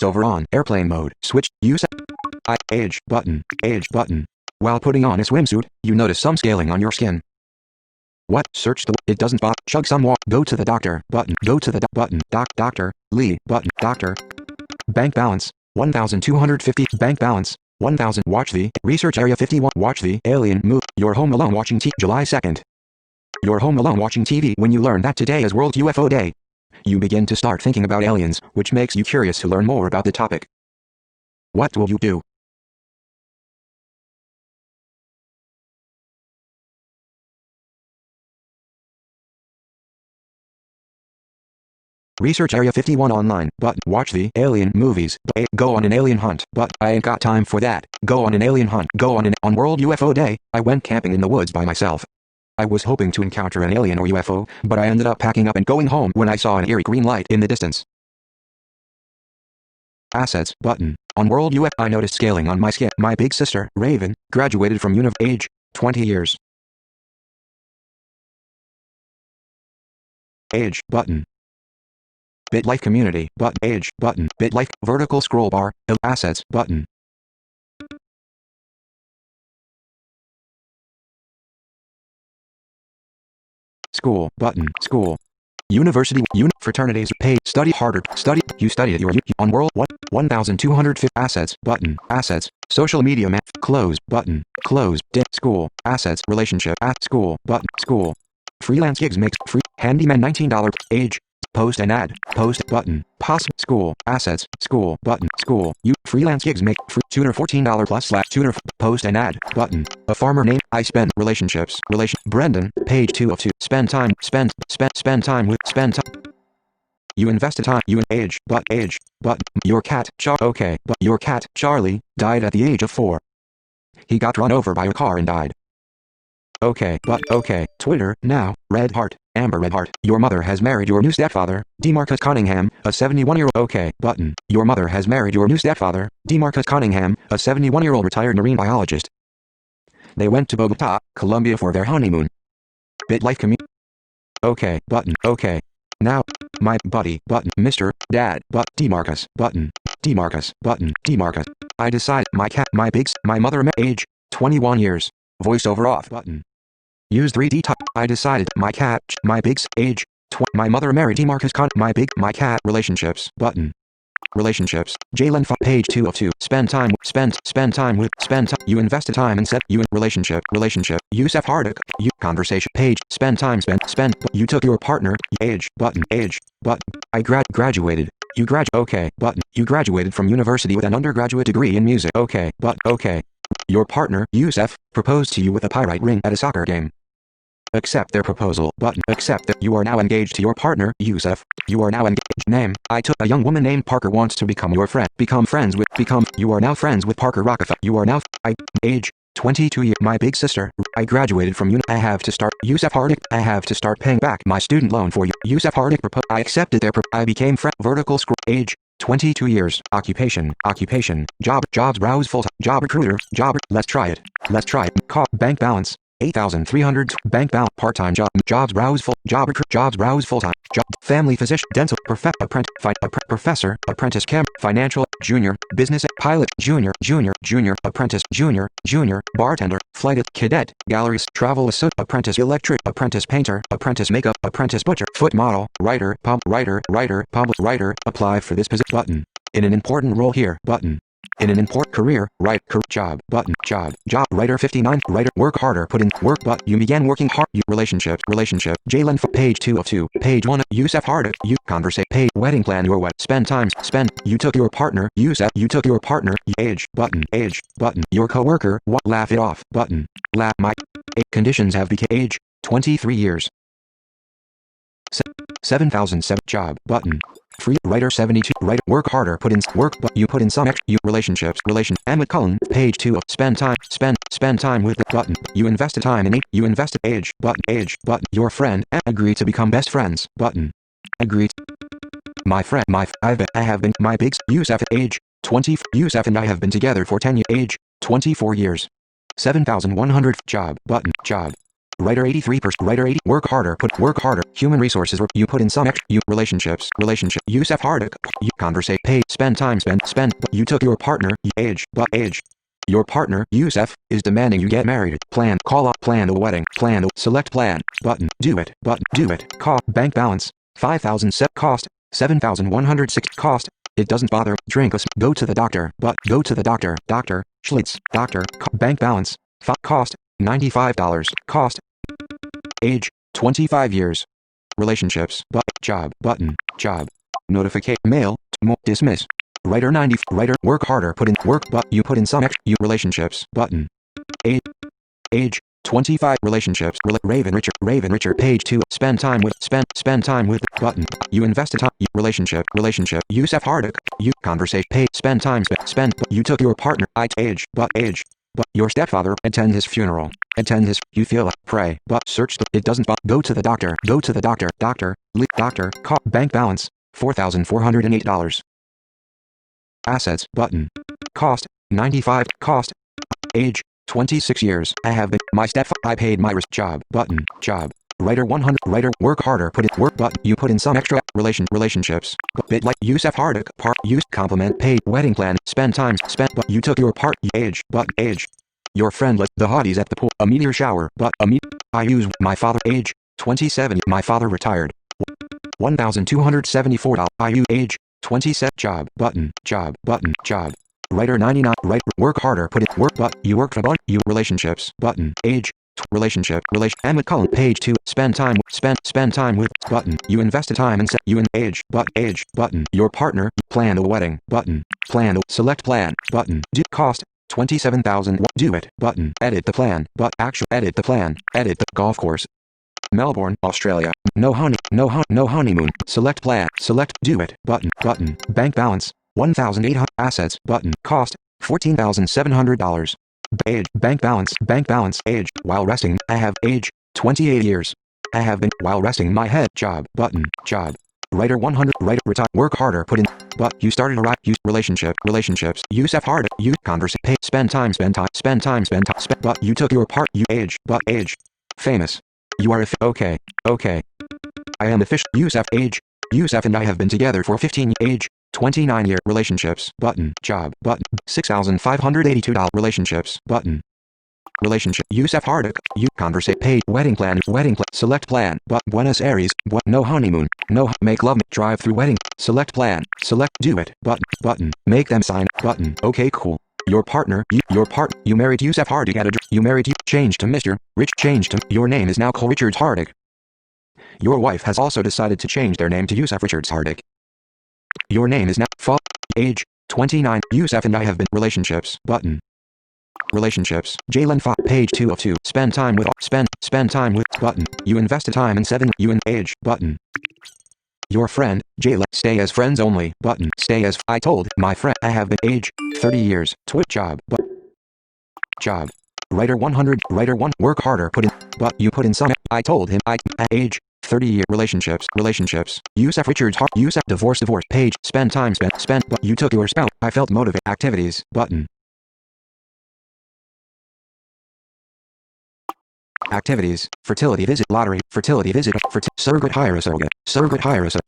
Over on airplane mode. Switch. Use age button. Age button. While putting on a swimsuit, you notice some scaling on your skin. What? Search the. It doesn't bother. Chug some water. Go to the doctor. Button. Go to the button. Doctor. Lee. Button. Doctor. Bank balance. 1,250. Bank balance. 1,000. Watch the research area 51. Watch the alien move. You're home alone watching July 2nd. You're home alone watching TV when you learn that today is World UFO Day. You begin to start thinking about aliens, which makes you curious to learn more about the topic. What will you do? Research area 51 online. But watch the alien movies. Go on an alien hunt. But I ain't got time for that. Go on an alien hunt. Go on World UFO Day. I went camping in the woods by myself. I was hoping to encounter an alien or UFO, but I ended up packing up and going home when I saw an eerie green light in the distance. Assets button. On World UFO I noticed scaling on my skin. My big sister, Raven, graduated from age 20 years. Age button. BitLife community button. Age button. BitLife vertical scroll bar. Assets button. School button. School. University. Fraternities. Pay. Study harder. Study. You study at your on World 1,250. Assets button. Assets. Social media map. Close button. Close. School. Assets. Relationship. At school button. School. Freelance gigs makes free. Handyman $19. Age. Post an ad. Post button. School. Assets. School button. School. You freelance gigs make free. Tutor $14 plus / tutor. Post an ad button. A farmer name. I spend relationships. Brendan. Page 2 of 2. Spend time. Spend time with. Spend time. You invested time. You age. But your cat. Okay. But your cat Charlie died at the age of 4. He got run over by a car and died. Okay. But okay. Twitter now. Red Heart. Amber Red Heart. Your mother has married your new stepfather, DeMarcus Cunningham, a 71-year-old. Okay. Button. Your mother has married your new stepfather, DeMarcus Cunningham, a 71-year-old retired marine biologist. They went to Bogota, Colombia for their honeymoon. BitLife community. Okay. Button. Okay. Now, my buddy, button, Mr. Dad, DeMarcus, button, DeMarcus, button, DeMarcus. I decide my mother age, 21 years. Voiceover off button. Use 3D type. I decided my age, my mother married DeMarcus my cat relationships button. Relationships. Jalen page 2 of 2. Spend time with. You invested time and said you relationship. Yusef Hardik. You conversation page. Spend. You took your partner. Age button. I graduated. You okay button. You graduated from university with an undergraduate degree in music. Okay okay. Your partner, Yusef, proposed to you with a pyrite ring at a soccer game. Accept their proposal button. Accept that you are now engaged to your partner, Yusef. You are now engaged. Name. I took a young woman named Parker wants to become your friend. You are now friends with Parker Rockefeller. You are now. Age. 22 years. My big sister. I graduated from I have to start. Yusef Hardik. I have to start paying back my student loan for you. Yusef Hardik proposed. I accepted their I became friend. Vertical scroll. Age. 22 years. Occupation. Jobs browse full-time. Job recruiter. Let's try it. Bank balance. 8,300. Bank balance. Part-time job. Jobs browse full. Jobs browse full-time. Family physician. Dental. Apprentice. Professor. Apprentice. Financial. Junior. Business. Pilot. Junior. Apprentice. Junior. Bartender. Flight. Cadet. Galleries. Travel assistant. Apprentice. Electric. Apprentice. Painter. Apprentice. Makeup. Apprentice. Butcher. Foot model. Writer. Writer. Apply for this position button. In an important role here button. In an important career, job button. Job. Writer 59. Writer. Work harder. Put in work. But you began working hard. Relationship. Jalen page 2 of 2. Page 1. Yusef Hardik. You conversate. Page. Wedding plan. Your wed. Spend. You took your partner. Yusef. You took your partner. Age button. Your coworker. What? Laugh it off button. My conditions have become age 23 years. 7,007. Job button. Free writer 72. Writer work harder. Put in work, but you put in some extra. Relationships. Emmett Cullen. Page 2 of spend time with the button. You invested time in You invested age button. Your friend. Agree to become best friends button. Agreed. My friend. I have been my big Yusef age 20. Yusef and I have been together for 10 years. Age 24 years. 7,100. Job button. Writer 83%. Writer 80. Work harder. Work harder. Human resources. You put in some extra. You relationships. Relationship. Yusuf Hardik. You conversate. Pay. Spend time. Spend. You took your partner. Age. But age. Your partner, Yusuf, is demanding you get married. Plan. Call up. Plan the wedding. Plan the. Select plan. Button. Do it. Button. Do it. Cost. Bank balance. 5,000. Set. Cost. 7,106. Cost. It doesn't bother. Drink us. Go to the doctor. But go to the doctor. Doctor. Schlitz. Doctor. Bank balance. Cost. $95. Cost. Age. 25 years. Relationships. But. Job. Button. Job. Notification. Mail. Dismiss. Writer 90. Writer. Work harder. Put in work. But you put in some extra. You relationships. Button. Age. 25. Relationships. Raven Richard. Page 2. Spend time with. Spend time with. Button. You invested time. Relationship. Yusuf Hardik. You conversation. Pay. Spend time. Spend. You took your partner. Age. But age. But your stepfather. Attend his funeral. Attend his. You feel like. Pray. But search. It doesn't. Go to the doctor. Go to the doctor. Doctor. Doctor. Bank balance. $4,408. Assets. Button. Cost. 95. Cost. Age. 26 years. I have been. My stepfather. I paid my job. Button. Job. Writer 100. Writer. Work harder. Put in work. Button. You put in some extra. Relationships. BitLife. Yusuf Hardik. Part. Use. Compliment. Paid. Wedding plan. Spend time. Spent. But you took your part. Age. Button. Age. Your friend let the hotties at the pool. A meteor shower. But I use my father. Age. 27. My father retired. $1,274. I use. Age. 27. Job. Button. Job. Button. Job. Writer 99. Right. Work harder. Put in work. But you work for you relationships. Button. Age. Relationship. Emmett Cullen. Page 2. Spend time. Spend time with. Button. You invested time and set. You in age. But age. Button. Your partner. Plan the wedding. Button. Plan the. Select plan. Button. Do cost. 27,000. Do it. Button. Edit the plan. But actual. Edit the plan. Edit the golf course. Melbourne, Australia. No honeymoon. Select plan. Select. Do it. Button. Button. Bank balance. 1,800. Assets. Button. Cost. $14,700. Age. Bank balance. Age. While resting. I have. Age. 28 years. I have been. While resting my head. Job. Button. Job. Writer 100. Writer. Retire. Work harder. Put in. But you started a right. Use relationships. Yusuf Hardik. You converse. Pay. Spend time. But you took your part. You age. But age. Famous. You are okay. I am official. Yusuf. Age. Yusuf and I have been together for 15 years. Age. 29 year. Relationships. Button. Job. Button. $6,582. Relationships. Button. Relationship. Yusuf Hardik. You conversate. Paid. Wedding plan. Select plan. But Buenos Aires. No honeymoon. No. Make love. Drive through wedding. Select plan. Select. Do it. Button. Make them sign. Button. Okay, cool. Your partner. You married Yusuf Hardik. You married. Change to Mr. Rich. Change to. Your name is now Cole Richards Hardik. Your wife has also decided to change their name to Yusuf Richards Hardik. Your name is now. Age. 29. Yusuf and I have been. Relationships. Button. Relationships. Jalen. Page 2 of 2. Spend time with. Spend time with. Button. You invested time in 7. You in age. Button. Your friend, Jayla. Stay as friends only. Button. Stay as. I told my friend. I have been. Age. 30 years. Job. But. Job. Writer 100. Writer 1. Work harder. Put in. But you put in some. I told him. Age. 30 year. Relationships. Yusuf Richards. Yusuf. Divorce. Page. Spend time. Spent. But you took your spouse. I felt motivated. Activities. Button. Activities. Fertility visit. Lottery. Fertility visit. Surrogate hire.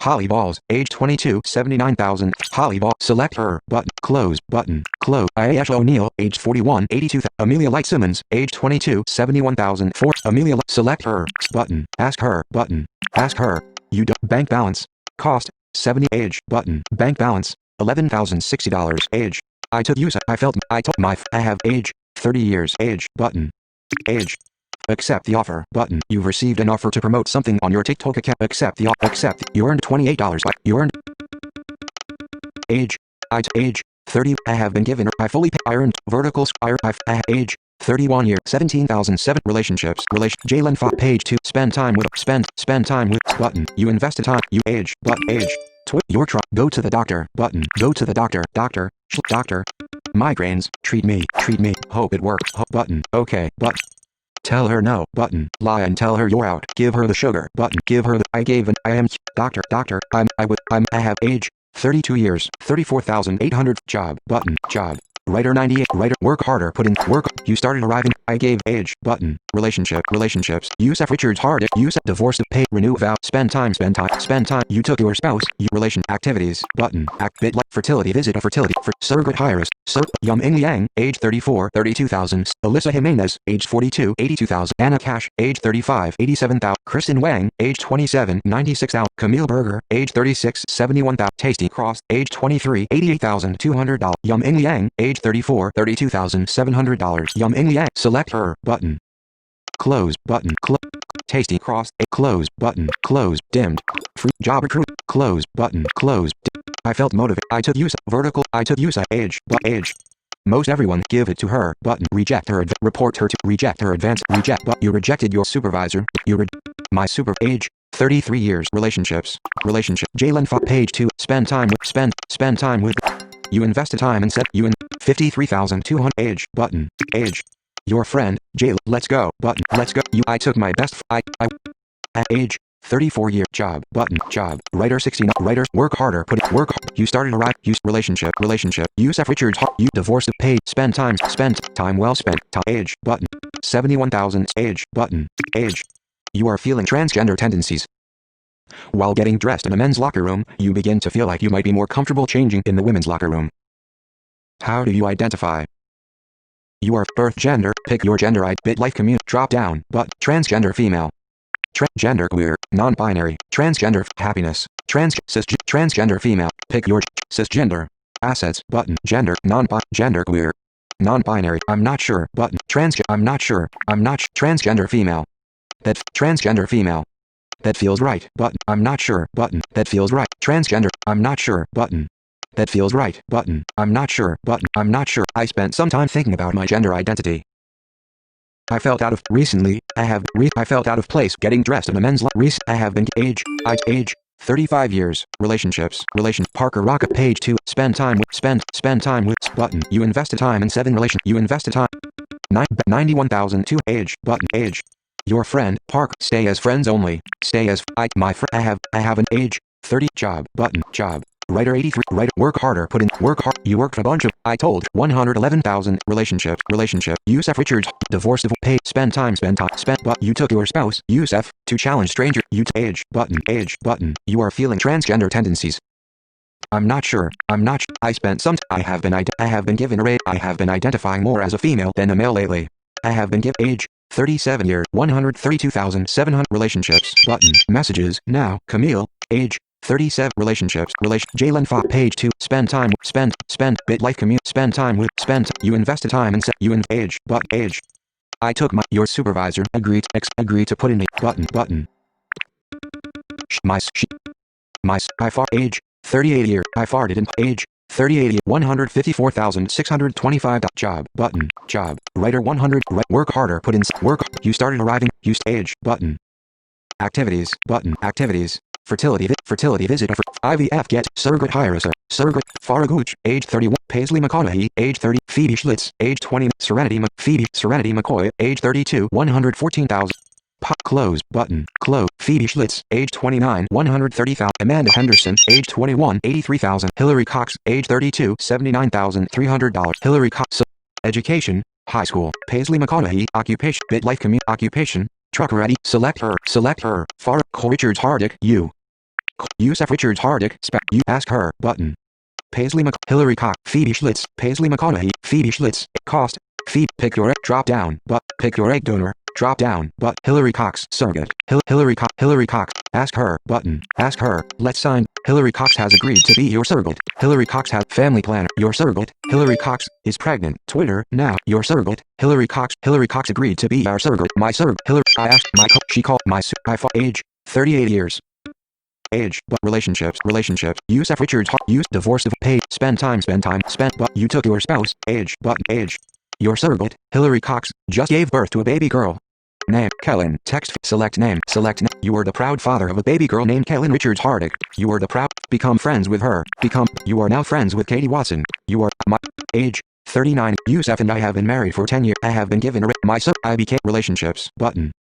Holly Balls. Age 22. 79,000. Holly Ball. Select her. Button. Close. Button. Close. Ayash O'Neill. Age 41. 82. Amelia Light Simmons. Age 22. 71,000. Amelia. Select her. Button. Ask her. Button. Ask her. You do. Bank balance. Cost. 70. Age. Button. Bank balance. $11,060. Age. I took use. I felt. I told my. I have. Age. 30 years. Age. Button. Age. Accept the offer. Button. You've received an offer to promote something on your TikTok account. Accept the offer. Accept. You earned $28. You earned. Age. Age. 30. I have been given. I fully pay. I earned. Vertical. Age. 31 year. 17,007. Relationships. Jalen. Page 2. Spend time with. Spend time with. Button. You invested time. You age. But age. Your truck. Go to the doctor. Button. Go to the doctor. Doctor. Migraines. Treat me. Hope it works. Button. Okay. But. Tell her no. Button. Lie and tell her you're out. Give her the sugar. Button. Give her the. I gave an. I am. Doctor. I have. Age. 32 years. 34,800. Job. Button. Job. Writer 98. Writer. Work harder. Put in work. You started arriving. I gave age. Button. Relationship. Relationships. Yusef Richards Hardick. Yusef. Divorce. Pay. Renew vow. Spend time. Spend time. Spend time. You took your spouse. You relation. Activities. Button. Act. BitLife. Fertility. Visit a fertility. For surrogate hires. Yum Ing Yang. Age 34. 32,000. Alyssa Jimenez. Age 42. 82,000. Anna Cash. Age 35. 87,000. Kristen Wang. Age 27. 96,000. Camille Berger. Age 36. 71,000. Tasty Cross. Age 23. $88,200. Yum Ing Yang. Age 34. $32,700. Yum Ing Yang. Select her. Button. Close. Button. Tasty Cross. Close. Button. Close. Dimmed. Free. Job recruit. Close. Button. Close. I felt motivated. I took use. Vertical. I took use. Age. Age. Most everyone. Give it to her. Button. Reject her. Report her to. Reject her. Advance. Reject. But you rejected your supervisor. My super. Age. 33 years. Relationships. Relationship. Jalen Fox. Page 2. Spend time with. Spend time with. You invested time and said you in 53,200. Age. Button. Age. Your friend. Jalen. Let's go. Button. Let's go. I took my best. At age. 34 year. Job. Button. Job. Writer 69. Writer. Work harder. Put it. Work. You started a right. Use. Relationship. Yusef Richards. You divorced. Pay. Spend time. Spent. Time well spent. Age. Button. 71,000. Age. Button. Age. You are feeling transgender tendencies. While getting dressed in a men's locker room, you begin to feel like you might be more comfortable changing in the women's locker room. How do you identify? You are birth gender. Pick your gender. BitLife community. Drop down. But transgender female. Gender queer. Non-binary. Transgender. Happiness. Transgender female. Pick your cisgender. Assets. Button. Gender. Gender queer. Non-binary. I'm not sure. Button. I'm not sure. Transgender female. That transgender female. That feels right. Button. I'm not sure. Button. That feels right. Transgender. I'm not sure. Button. That feels right. Button. I'm not sure. Button. I'm not sure. I spent some time thinking about my gender identity. I felt out of recently. I felt out of place getting dressed in a men's I have been age 35 years. Relationships. Parker Rocket. Page 2. Spend time with. Button. You invested time in 7 relations. You invested time. 91,002. Age. Button. Age. Your friend. Park. Stay as friends only. Stay as my friend. I have an age 30. Job. Button. Job. Writer 83. Writer. Work harder. Put in work hard. You worked a bunch of. I told 111,000. Relationship. Yusef Richards. Divorced. Pay. Spend time. But you took your spouse. Yusef. To challenge stranger. Age. Button. Age. Button. You are feeling transgender tendencies. I'm not sure. I spent some. I have been given a raise. I have been identifying more as a female than a male lately. I have been given age 37 years. 132,700. Relationships. Button. Messages. Now. Camille. Age 37. Relationships. Jalen Fox. Page 2. Spend time. Spend. BitLife community. Spend time with. You invested time and you in age. But age. I took your supervisor. Agreed to put in a button. I fart. Age 38 year. I farted in age 38 year. 154,625. Job. Button. Job. Writer 100. Work harder. Put in work. You started arriving. Use age. Button. Activities. Button. Activities. Fertility visit. IVF get. Surrogate hires. Surrogate. Faraguch. Age 31. Paisley McConaughey. Age 30. Phoebe Schlitz. Age 20. Serenity McCoy. Age 32. 114,000. Close. Button. Close. Phoebe Schlitz. Age 29. 130,000. Amanda Henderson. Age 21. 83,000. Hillary Cox. Age 32. $79,300. Hillary Cox. Education. High school. Paisley McConaughey. Occupation. BitLife community. Occupation. Trucker ready. Select her. Farah Richards Hardick. You. Yusef Richards Hardick. You ask her. Button. Paisley Hillary Cox. Phoebe Schlitz. Paisley McConaughey. Phoebe Schlitz. Cost. Pick your egg. Drop down. But pick your egg donor. Drop down. But Hillary Cox. Surrogate. Hillary Cox. Ask her. Button. Ask her. Let's sign. Hillary Cox has agreed to be your surrogate. Hillary Cox has family planner. Your surrogate. Hillary Cox is pregnant. Twitter. Now. Your surrogate. Hillary Cox agreed to be our surrogate. My surrogate. Hillary. I asked she called my age 38 years. Age. But relationships. Yusef Richards. Divorced. Paid. Spend time. But you took your spouse. Age. Button. Age. Your surrogate. Hillary Cox just gave birth to a baby girl. Name. Kellen. Text. Select name. You were the proud father of a baby girl named Kellen Richards Hardick. You were the proud. Become friends with her. You are now friends with Katie Watson. You are my age 39. Yusef and I have been married for 10 years. I have been given I became relationships. Button.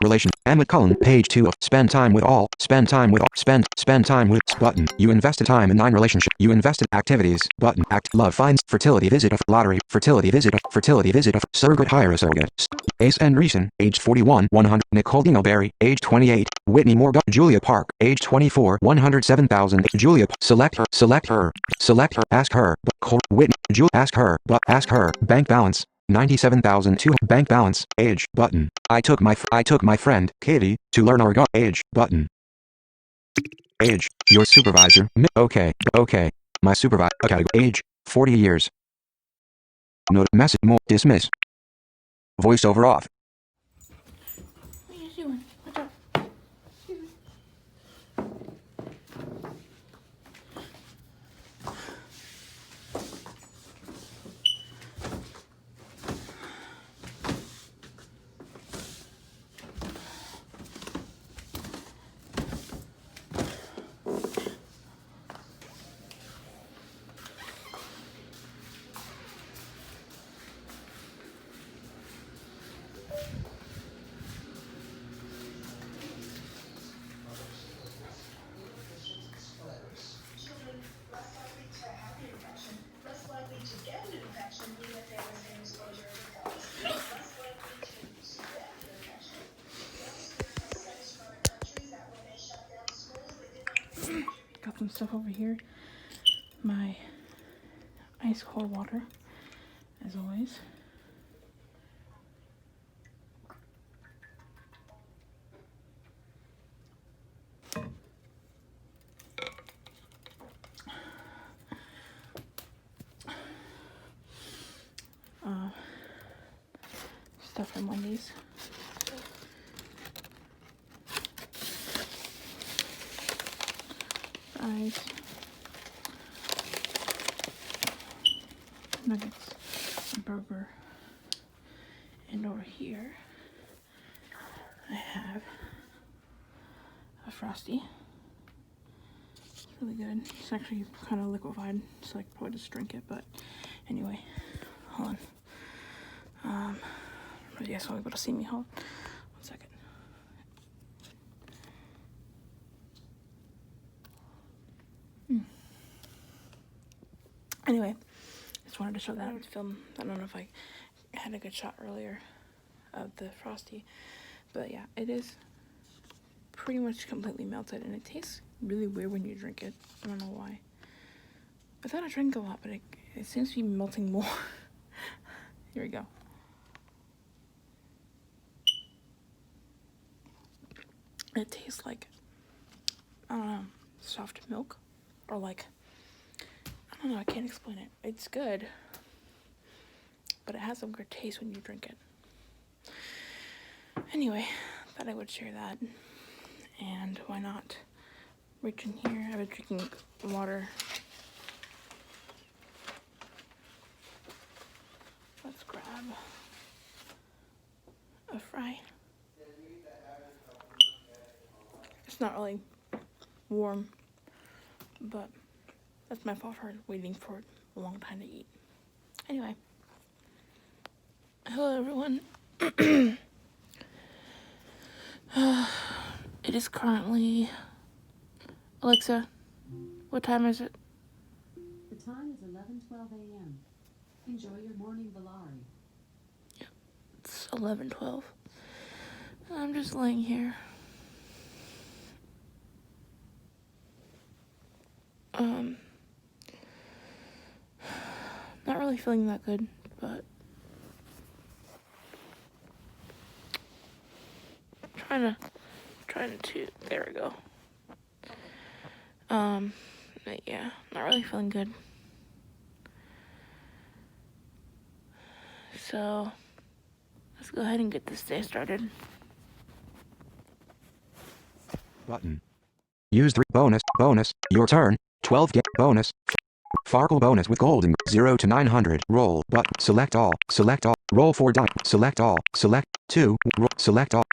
Relation. Emma Cullen. Page 2 of spend time with all. Spend time with all. Spend time with button. You invested time in 9 relationship. You invested activities button. Act love finds fertility visit of lottery. Fertility visit of surrogate hire a surrogate. Ace and Reason, age 41, 100. Nicole Dingleberry, age 28. Whitney Morgan. Julia Park, age 24, 107,000. Julia. Select her. Ask her. Whitney. Ask her. Bank balance. 97,002. Bank balance. Age button. I took my friend Katie to learn Oregon. Age button. Age. Your supervisor. Okay. My supervisor. Category. Age. 40 years. Note. Message. More. Dismiss. Voiceover off. What are you doing? What's up? Got some stuff over here. My ice cold water, as always. Stuff from Wendy's. Fries. Nuggets. A burger. And over here, I have a Frosty. It's really good. It's actually kind of liquefied, so I could probably just drink it, but anyway, hold on. But yeah, so able to see me. Hold on 1 second. Anyway, just wanted to show that. I would film. I don't know if I had a good shot earlier of the Frosty, but yeah, it is pretty much completely melted, and it tastes really weird when you drink it. I don't know why. I thought I drank a lot, but it seems to be melting more. Here we go. It tastes like, I don't know, soft milk, or like, I don't know, I can't explain it. It's good, but it has some good taste when you drink it. Anyway, thought I would share that, and why not reach in here. I've been drinking water. Let's grab a fry. It's not really warm, but that's my fault for waiting for a long time to eat. Anyway, hello everyone. It is currently, Alexa, what time is it? The time is 11:12 a.m. Enjoy your morning Valari. Yep, it's 11:12. I'm just laying here. Not really feeling that good, but trying to, there we go. But yeah, not really feeling good. So, let's go ahead and get this day started. Button. Use 3 bonus, your turn, 12 get bonus. Farkle bonus with golden 0 to 900. Roll but select all. Select all. Roll 4 die. Select all. Select 2. Select all.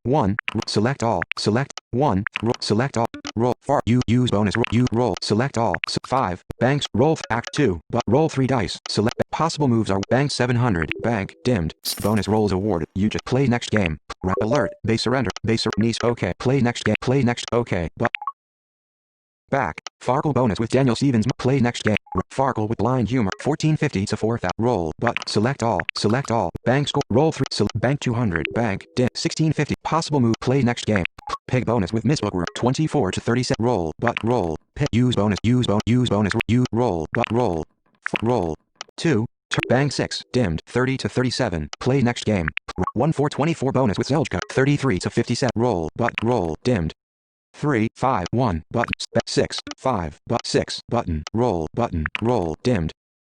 1. Select all. Select 1. Select all. Roll far. You use bonus. You roll. Select all. 5. Banks. Roll act 2. But roll 3 dice. Select possible moves are bank 700. Bank dimmed. Bonus rolls awarded. You just play next game. Alert. They surrender. They niece. Okay. Play next game. Play next. Okay. But back. Farkle bonus with Daniel Stevens. Play next game. Farkle with blind humor. 1450 to 4000. Roll. But select all. Select all. Bank score. Roll 3. Bank 200. Bank. Dim. 1650. Possible move. Play next game. Pig bonus with Miss Booker. 24 to 37. Roll. But roll. Pig. Use bonus. Use bonus. Use bonus. You roll. But roll. Roll. 2. Bang 6. Dimmed. 30 to 37. Play next game. 1 4 24 bonus with Zeljka. 33 to 57. Roll. But roll. Dimmed. 3 5 1 button 6 5 but 6 button roll dimmed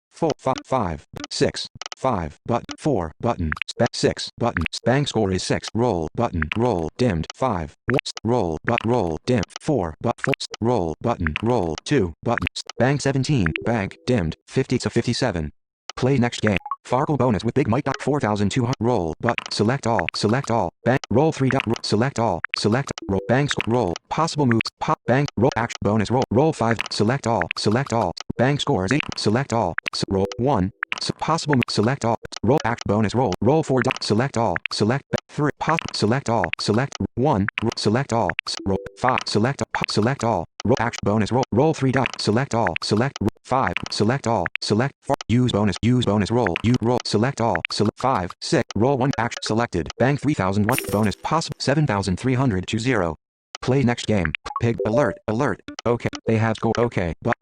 4 5 5 6 5 but 4 button 6 button bang score is 6 roll button roll dimmed 5 roll but roll dim 4 but 4 roll button roll 2 button bang 17 bank dimmed 50 to 57. Play next game. Farkle bonus with Big Mike. 4200. Roll. But select all. Select all. Bank. Roll 3. Select all. Select. Roll. Bank. Roll. Possible moves. Pop. Bank. Roll. Action. Bonus. Roll. Roll 5. Select all. Select all. Bank scores 8. Select all. Roll 1. Possible move. Select all. Roll. Action. Bonus. Roll. Roll 4. Select all. Select 3. Pop. Select all. Select 1. Select all. Roll 5. Select. Select all. Roll. Action. Bonus. Roll. Roll 3. Select all. Select 5. Select all. Select 4. Use bonus. Use bonus. Roll. You roll. Select all. Select 5. 6. Roll 1. Action. Selected. Bang 3001. Bonus. Possible 7300 to 0. Play next game. Pig. Alert. Alert. Okay. They have score. Okay. But.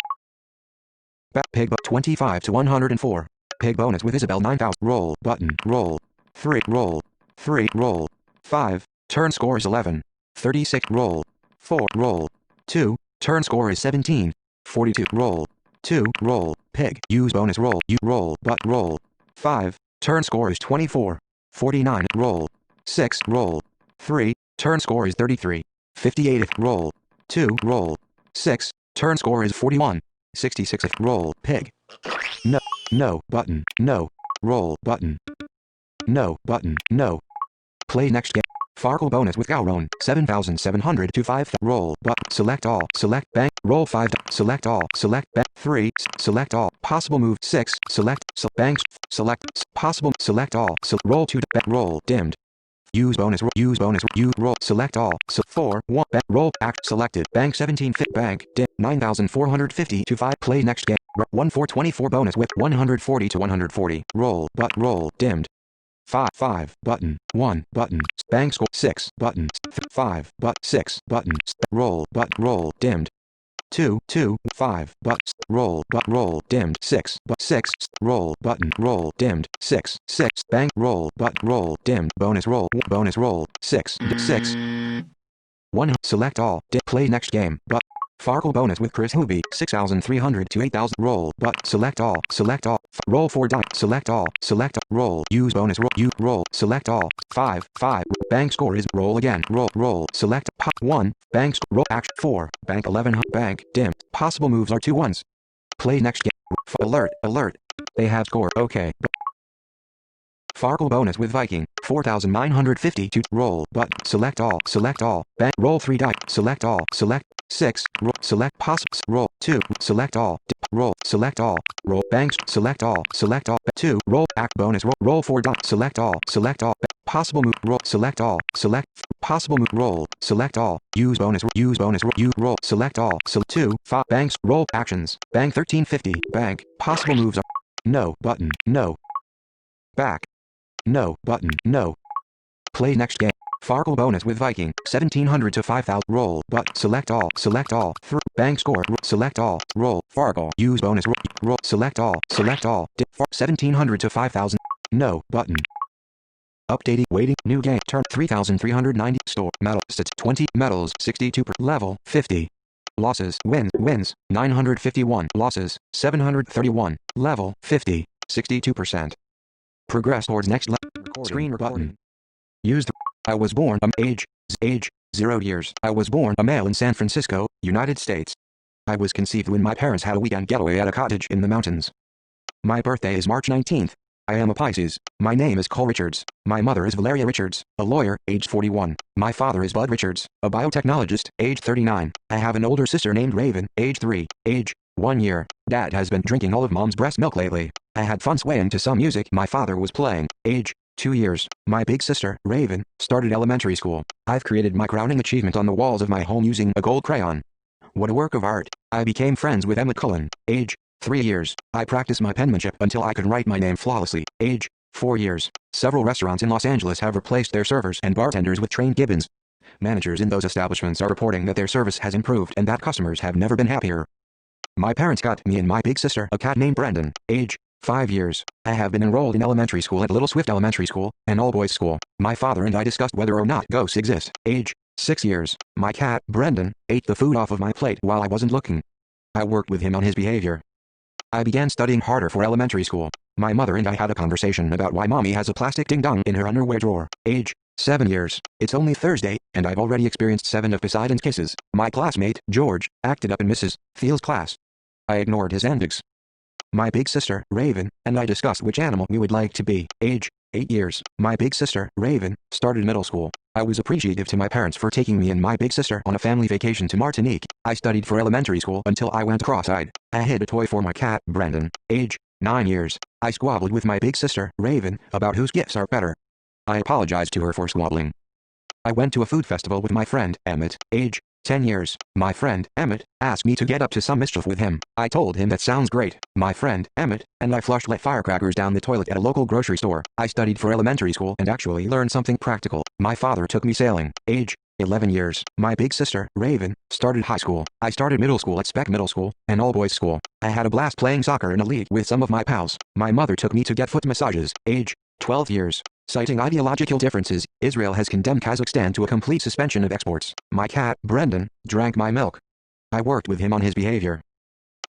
Pig. 25 to 104. Pig bonus with Isabel 9000. Roll. Button. Roll. 3. Roll. 3. Roll. 5. Turn score is 11. 36. Roll. 4. Roll. 2. Turn score is 17. 42. Roll. 2. Roll. Pig. Use bonus roll. You roll. But roll. 5. Turn score is 24. 49. Roll. 6. Roll. 3. Turn score is 33. 58. Roll. 2. Roll. 6. Turn score is 41. 66. Roll. Pig. No. No. Button. No. Roll. Button. No. Button. No. Play next game. Farkle bonus with Gowron. 7700 to 5. Roll. But select all. Select bank. Roll 5. Select all. Select bank. 3. Select all. Possible move 6. Select. Banks. Select. Possible. Select all. Roll 2. Roll. Dimmed. Use bonus. Use bonus. You roll. Select all. 4. 1. Roll. Act. Selected. Bank 17. Fit. Bank. Dim. 9450 to 5. Play next game. 1 4 24 bonus with 140 to 140. Roll. But roll. Dimmed. 5 5 button 1 button bank score 6 button 5 but 6 button roll but roll dimmed 2 2 5 but roll dimmed 6 but 6 roll button roll dimmed 6 6 bank roll but roll dimmed bonus roll 6 6 1 select all play next game but Farkle bonus with Chris Hooby 6300 to 8000. Roll but select all. Select all. Roll 4 die. Select all. Select roll. Use bonus roll. You roll. Select all. 5 5. Bank score is roll again. Roll. Select pop 1. Bank roll action 4. Bank 11. Bank dim. Possible moves are 2 ones. Play next game. Alert. Alert. They have score. Okay. Farkle bonus with Viking 4950 to roll but select all. Select all. Bank roll 3 die. Select all. Select 6. Roll. Select possible. Roll 2. Select all. Roll. Select all. Roll. Banks. Select all. Select all. 2. Roll. Act bonus. Roll 4 die. Select all. Select all. Possible move. Roll. Select all. Select. Possible move. Roll. Select all. Use bonus. Use bonus. You roll. Select all. 2. 5. Banks. Roll. Actions. Bank 1350. Bank. Possible moves are no. Button. No. Back. No. Button. No. Play next game. Farkle bonus with Viking 1700 to 5000. Roll but select all. Select all. Bank score. Select all. Roll. Farkle. Use bonus. Roll. Select all. Select all. 1700 to 5000. No. Button. Updating. Waiting. New game. Turn 3390. Store. Medal. Stats 20. Medals 62 per. Level 50. Losses. Wins 951. Losses 731. Level 50. 62%. Progress towards next level. Screen button. Used. I was born age 0 years. I was born a male in San Francisco, United States. I was conceived when my parents had a weekend getaway at a cottage in the mountains. My birthday is March 19th. I am a Pisces. My name is Cole Richards. My mother is Valeria Richards, a lawyer, age 41. My father is Bud Richards, a biotechnologist, age 39. I have an older sister named Raven, age 3, age 1 year. Dad has been drinking all of mom's breast milk lately. I had fun swaying to some music my father was playing, age 2 years. My big sister, Raven, started elementary school. I've created my crowning achievement on the walls of my home using a gold crayon. What a work of art. I became friends with Emma Cullen, age 3 years. I practiced my penmanship until I could write my name flawlessly, age 4 years. Several restaurants in Los Angeles have replaced their servers and bartenders with trained gibbons. Managers in those establishments are reporting that their service has improved and that customers have never been happier. My parents got me and my big sister a cat named Brendan, age 5 years. I have been enrolled in elementary school at Little Swift Elementary School, an all-boys school. My father and I discussed whether or not ghosts exist, age 6 years. My cat, Brendan, ate the food off of my plate while I wasn't looking. I worked with him on his behavior. I began studying harder for elementary school. My mother and I had a conversation about why mommy has a plastic ding-dong in her underwear drawer, age 7 years. It's only Thursday, and I've already experienced 7 of Poseidon's kisses. My classmate, George, acted up in Mrs. Thiel's class. I ignored his antics. My big sister, Raven, and I discussed which animal we would like to be, age 8 years. My big sister, Raven, started middle school. I was appreciative to my parents for taking me and my big sister on a family vacation to Martinique. I studied for elementary school until I went cross-eyed. I hid a toy for my cat, Brendan, age 9 years. I squabbled with my big sister, Raven, about whose gifts are better. I apologized to her for squabbling. I went to a food festival with my friend, Emmett, age 10 years. My friend, Emmett, asked me to get up to some mischief with him. I told him that sounds great. My friend, Emmett, and I flushed lit firecrackers down the toilet at a local grocery store. I studied for elementary school and actually learned something practical. My father took me sailing, age 11 years. My big sister, Raven, started high school. I started middle school at Speck Middle School, an all-boys school. I had a blast playing soccer in a league with some of my pals. My mother took me to get foot massages, age 12 years. Citing ideological differences, Israel has condemned Kazakhstan to a complete suspension of exports. My cat, Brendan, drank my milk. I worked with him on his behavior.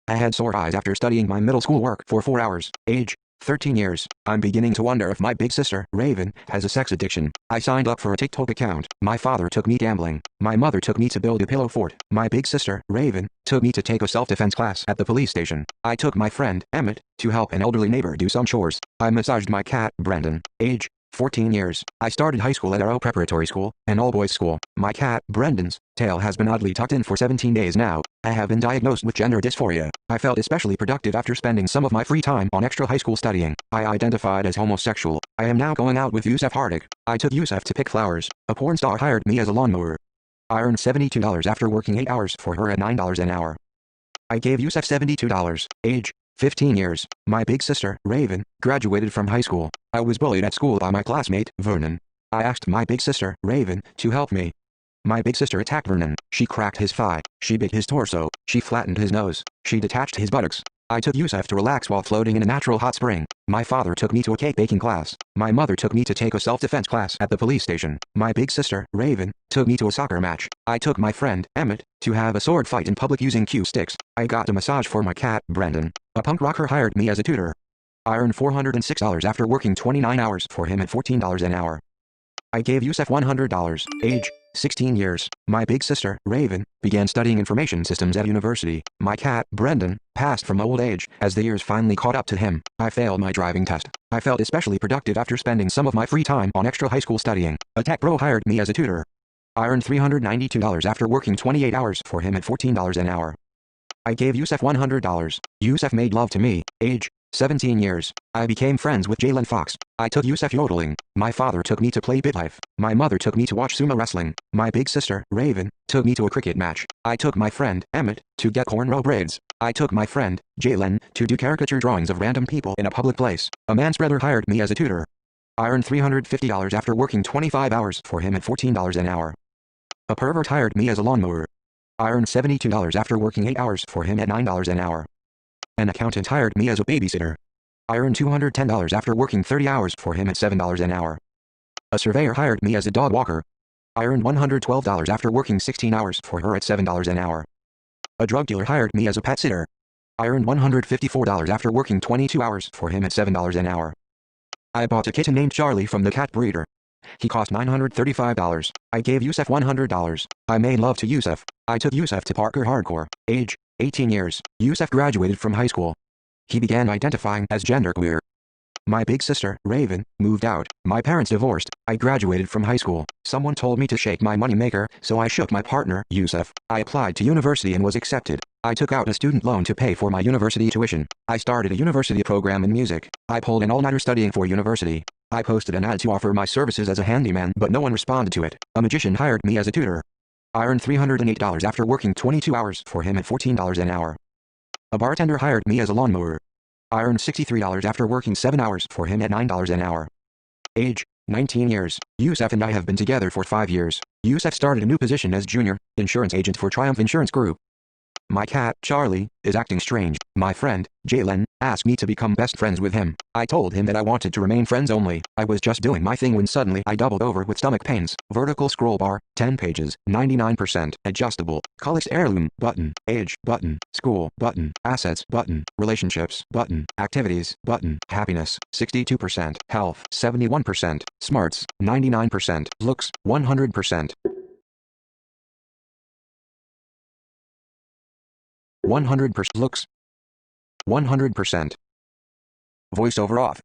I had sore eyes after studying my middle school work for 4 hours, age 13 years. I'm beginning to wonder if my big sister, Raven, has a sex addiction. I signed up for a TikTok account. My father took me gambling. My mother took me to build a pillow fort. My big sister, Raven, took me to take a self-defense class at the police station. I took my friend, Emmett, to help an elderly neighbor do some chores. I massaged my cat, Brendan, age 14 years. I started high school at Arrow Preparatory School, an all-boys school. My cat, Brendan's, tail has been oddly tucked in for 17 days now. I have been diagnosed with gender dysphoria. I felt especially productive after spending some of my free time on extra high school studying. I identified as homosexual. I am now going out with Yusef Hardik. I took Yusef to pick flowers. A porn star hired me as a lawnmower. I earned $72 after working 8 hours for her at $9 an hour. I gave Yusef $72, age 15 years. My big sister, Raven, graduated from high school. I was bullied at school by my classmate, Vernon. I asked my big sister, Raven, to help me. My big sister attacked Vernon. She cracked his thigh. She bit his torso. She flattened his nose. She detached his buttocks. I took Yusef to relax while floating in a natural hot spring. My father took me to a cake baking class. My mother took me to take a self-defense class at the police station. My big sister, Raven, took me to a soccer match. I took my friend, Emmett, to have a sword fight in public using cue sticks. I got a massage for my cat, Brendan. A punk rocker hired me as a tutor. I earned $406 after working 29 hours for him at $14 an hour. I gave Yusef $100, age 16 years. My big sister, Raven, began studying information systems at university. My cat, Brendan, passed from old age as the years finally caught up to him. I failed my driving test. I felt especially productive after spending some of my free time on extra high school studying. A tech bro hired me as a tutor. I earned $392 after working 28 hours for him at $14 an hour. I gave Yusef $100. Yusef made love to me, age 17 years. I became friends with Jalen Fox. I took Yusef yodeling. My father took me to play BitLife. My mother took me to watch sumo wrestling. My big sister, Raven, took me to a cricket match. I took my friend, Emmett, to get cornrow braids. I took my friend, Jalen, to do caricature drawings of random people in a public place. A manspreader hired me as a tutor. I earned $350 after working 25 hours for him at $14 an hour. A pervert hired me as a lawnmower. I earned $72 after working 8 hours for him at $9 an hour. An accountant hired me as a babysitter. I earned $210 after working 30 hours for him at $7 an hour. A surveyor hired me as a dog walker. I earned $112 after working 16 hours for her at $7 an hour. A drug dealer hired me as a pet sitter. I earned $154 after working 22 hours for him at $7 an hour. I bought a kitten named Charlie from the cat breeder. He cost $935. I gave Yusef $100. I made love to Yusef. I took Yusef to Parker Hardcore, age 18 years. Yusuf graduated from high school. He began identifying as genderqueer. My big sister, Raven, moved out. My parents divorced. I graduated from high school. Someone told me to shake my moneymaker, so I shook my partner, Yusuf. I applied to university and was accepted. I took out a student loan to pay for my university tuition. I started a university program in music. I pulled an all-nighter studying for university. I posted an ad to offer my services as a handyman, but no one responded to it. A magician hired me as a tutor. I earned $308 after working 22 hours for him at $14 an hour. A bartender hired me as a lawnmower. I earned $63 after working 7 hours for him at $9 an hour. Age, 19 years. Yusuf and I have been together for 5 years. Yusuf started a new position as junior insurance agent for Triumph Insurance Group. My cat, Charlie, is acting strange. My friend, Jalen, asked me to become best friends with him. I told him that I wanted to remain friends only. I was just doing my thing when suddenly I doubled over with stomach pains. Vertical scroll bar, 10 pages, 99%, adjustable. College heirloom, button. Age, button. School, button. Assets, button. Relationships, button. Activities, button. Happiness, 62%. Health, 71%. Smarts, 99%. Looks, 100%. 100% looks. 100%. Voiceover off.